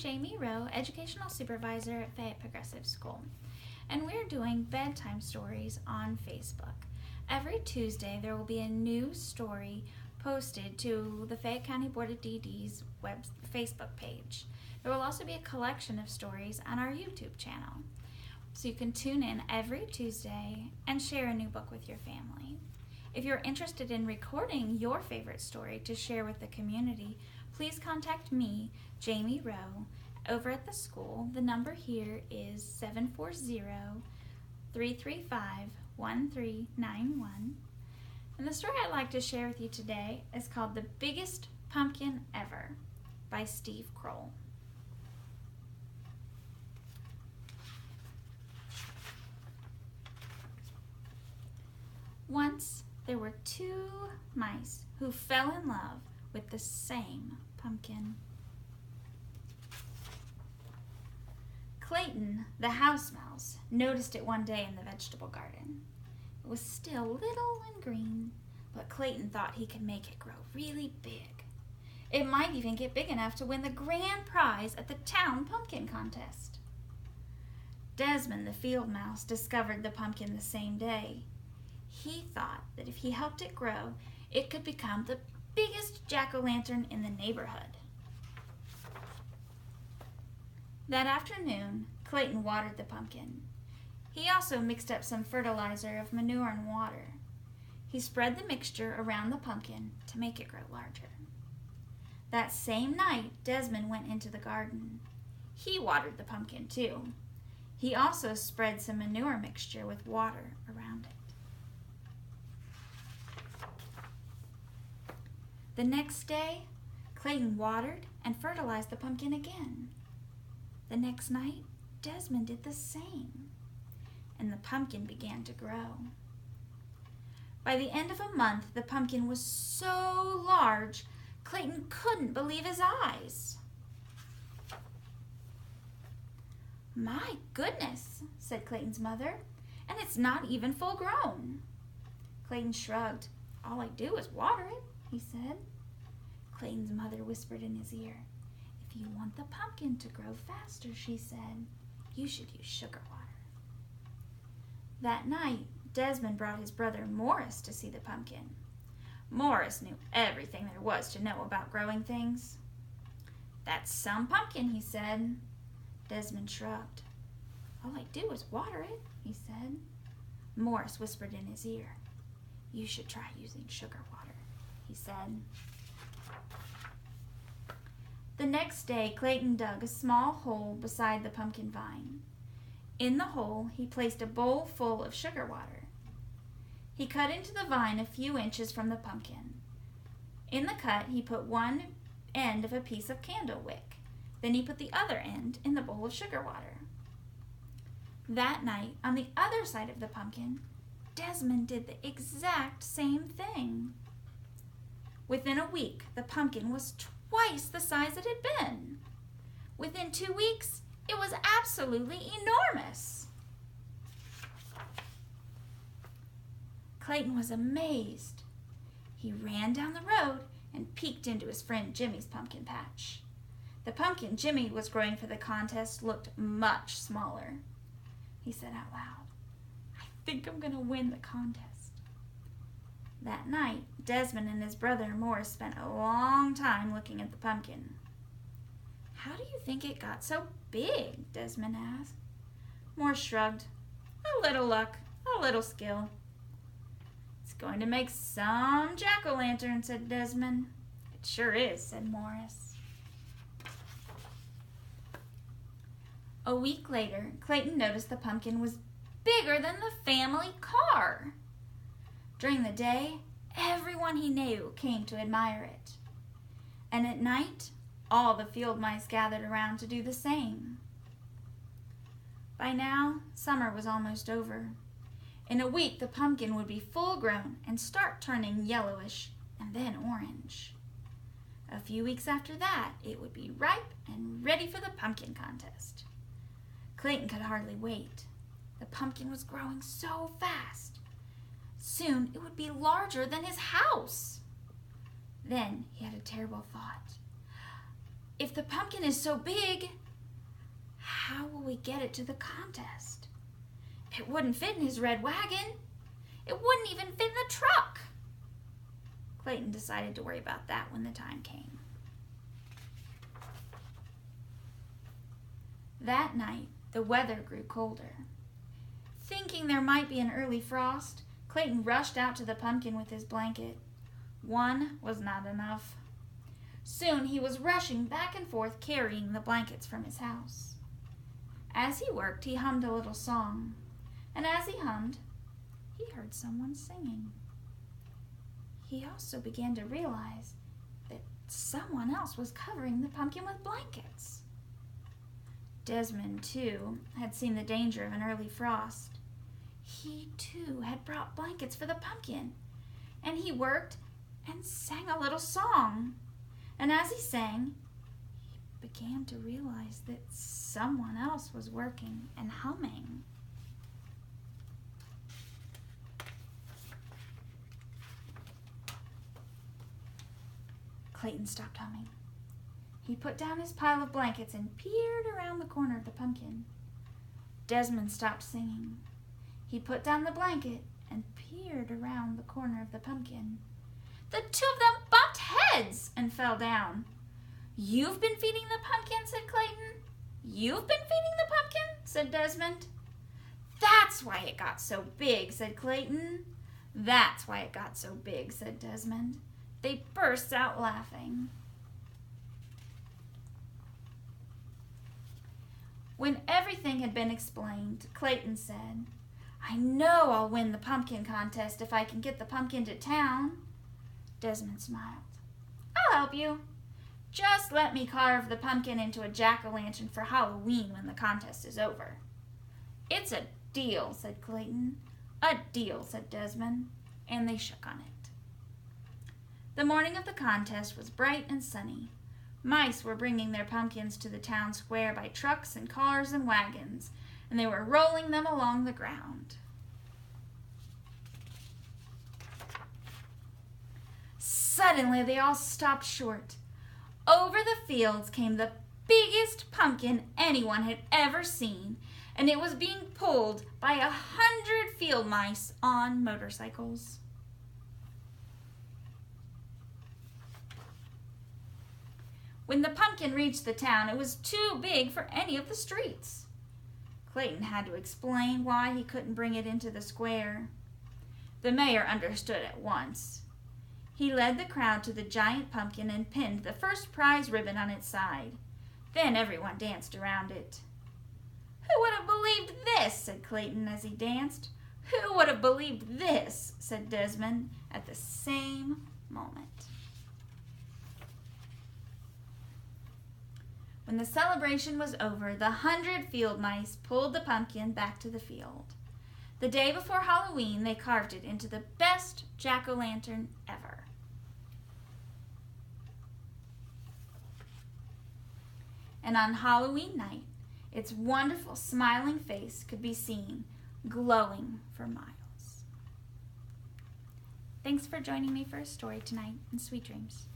Jamie Rowe, Educational Supervisor at Fayette Progressive School, and we're doing bedtime stories on Facebook. Every Tuesday there will be a new story posted to the Fayette County Board of DD's Facebook page. There will also be a collection of stories on our YouTube channel, so you can tune in every Tuesday and share a new book with your family. If you're interested in recording your favorite story to share with the community, please contact me, Jamie Rowe, over at the school. The number here is 740-335-1391. And the story I'd like to share with you today is called The Biggest Pumpkin Ever by Steve Kroll. Once there were two mice who fell in love with the same pumpkin. Clayton, the house mouse, noticed it one day in the vegetable garden. It was still little and green, but Clayton thought he could make it grow really big. It might even get big enough to win the grand prize at the town pumpkin contest. Desmond, the field mouse, discovered the pumpkin the same day. He thought that if he helped it grow, it could become the biggest jack-o'-lantern in the neighborhood. That afternoon, Clayton watered the pumpkin. He also mixed up some fertilizer of manure and water. He spread the mixture around the pumpkin to make it grow larger. That same night, Desmond went into the garden. He watered the pumpkin too. He also spread some manure mixture with water around it. The next day, Clayton watered and fertilized the pumpkin again. The next night, Desmond did the same, and the pumpkin began to grow. By the end of a month, the pumpkin was so large, Clayton couldn't believe his eyes. "My goodness," said Clayton's mother, "and it's not even full grown." Clayton shrugged. "All I do is water it," he said. Clayton's mother whispered in his ear. "If you want the pumpkin to grow faster," she said, "you should use sugar water." That night, Desmond brought his brother Morris to see the pumpkin. Morris knew everything there was to know about growing things. "That's some pumpkin," he said. Desmond shrugged. "All I do is water it," he said. Morris whispered in his ear. "You should try using sugar water," he said. The next day, Clayton dug a small hole beside the pumpkin vine. In the hole, he placed a bowl full of sugar water. He cut into the vine a few inches from the pumpkin. In the cut, he put one end of a piece of candle wick. Then he put the other end in the bowl of sugar water. That night, on the other side of the pumpkin, Desmond did the exact same thing. Within a week, the pumpkin was twice the size it had been. Within 2 weeks, it was absolutely enormous. Clayton was amazed. He ran down the road and peeked into his friend Jimmy's pumpkin patch. The pumpkin Jimmy was growing for the contest looked much smaller. He said out loud, "I think I'm going to win the contest." That night, Desmond and his brother Morris spent a long time looking at the pumpkin. "How do you think it got so big?" Desmond asked. Morris shrugged. "A little luck, a little skill." "It's going to make some jack-o'-lantern," said Desmond. "It sure is," said Morris. A week later, Clayton noticed the pumpkin was bigger than the family car. During the day, everyone he knew came to admire it. And at night, all the field mice gathered around to do the same. By now, summer was almost over. In a week, the pumpkin would be full grown and start turning yellowish and then orange. A few weeks after that, it would be ripe and ready for the pumpkin contest. Clayton could hardly wait. The pumpkin was growing so fast. Soon it would be larger than his house. Then he had a terrible thought. if the pumpkin is so big, how will we get it to the contest? It wouldn't fit in his red wagon. It wouldn't even fit in the truck. Clayton decided to worry about that when the time came. That night, the weather grew colder. Thinking there might be an early frost, Clayton rushed out to the pumpkin with his blanket. One was not enough. Soon he was rushing back and forth carrying the blankets from his house. As he worked, he hummed a little song, and as he hummed, he heard someone singing. He also began to realize that someone else was covering the pumpkin with blankets. Desmond, too, had seen the danger of an early frost. He, too, had brought blankets for the pumpkin, and he worked and sang a little song. And as he sang, he began to realize that someone else was working and humming. Clayton stopped humming. He put down his pile of blankets and peered around the corner of the pumpkin. Desmond stopped singing. He put down the blanket and peered around the corner of the pumpkin. The two of them bumped heads and fell down. "You've been feeding the pumpkin," said Clayton. "You've been feeding the pumpkin," said Desmond. "That's why it got so big," said Clayton. "That's why it got so big," said Desmond. They burst out laughing. When everything had been explained, Clayton said, "I know I'll win the pumpkin contest if I can get the pumpkin to town." Desmond smiled. "I'll help you. Just let me carve the pumpkin into a jack-o'-lantern for Halloween when the contest is over." "It's a deal," said Clayton. "A deal," said Desmond, and they shook on it. The morning of the contest was bright and sunny. Mice were bringing their pumpkins to the town square by trucks and cars and wagons, and they were rolling them along the ground. Suddenly, they all stopped short. Over the fields came the biggest pumpkin anyone had ever seen, and it was being pulled by 100 field mice on motorcycles. When the pumpkin reached the town, it was too big for any of the streets. Clayton had to explain why he couldn't bring it into the square. The mayor understood at once. He led the crowd to the giant pumpkin and pinned the first prize ribbon on its side. Then everyone danced around it. "Who would have believed this?" said Clayton as he danced. "Who would have believed this?" said Desmond at the same moment. When the celebration was over, the 100 field mice pulled the pumpkin back to the field. The day before Halloween, they carved it into the best jack-o'-lantern ever. And on Halloween night, its wonderful smiling face could be seen, glowing for miles. Thanks for joining me for a story tonight, and sweet dreams.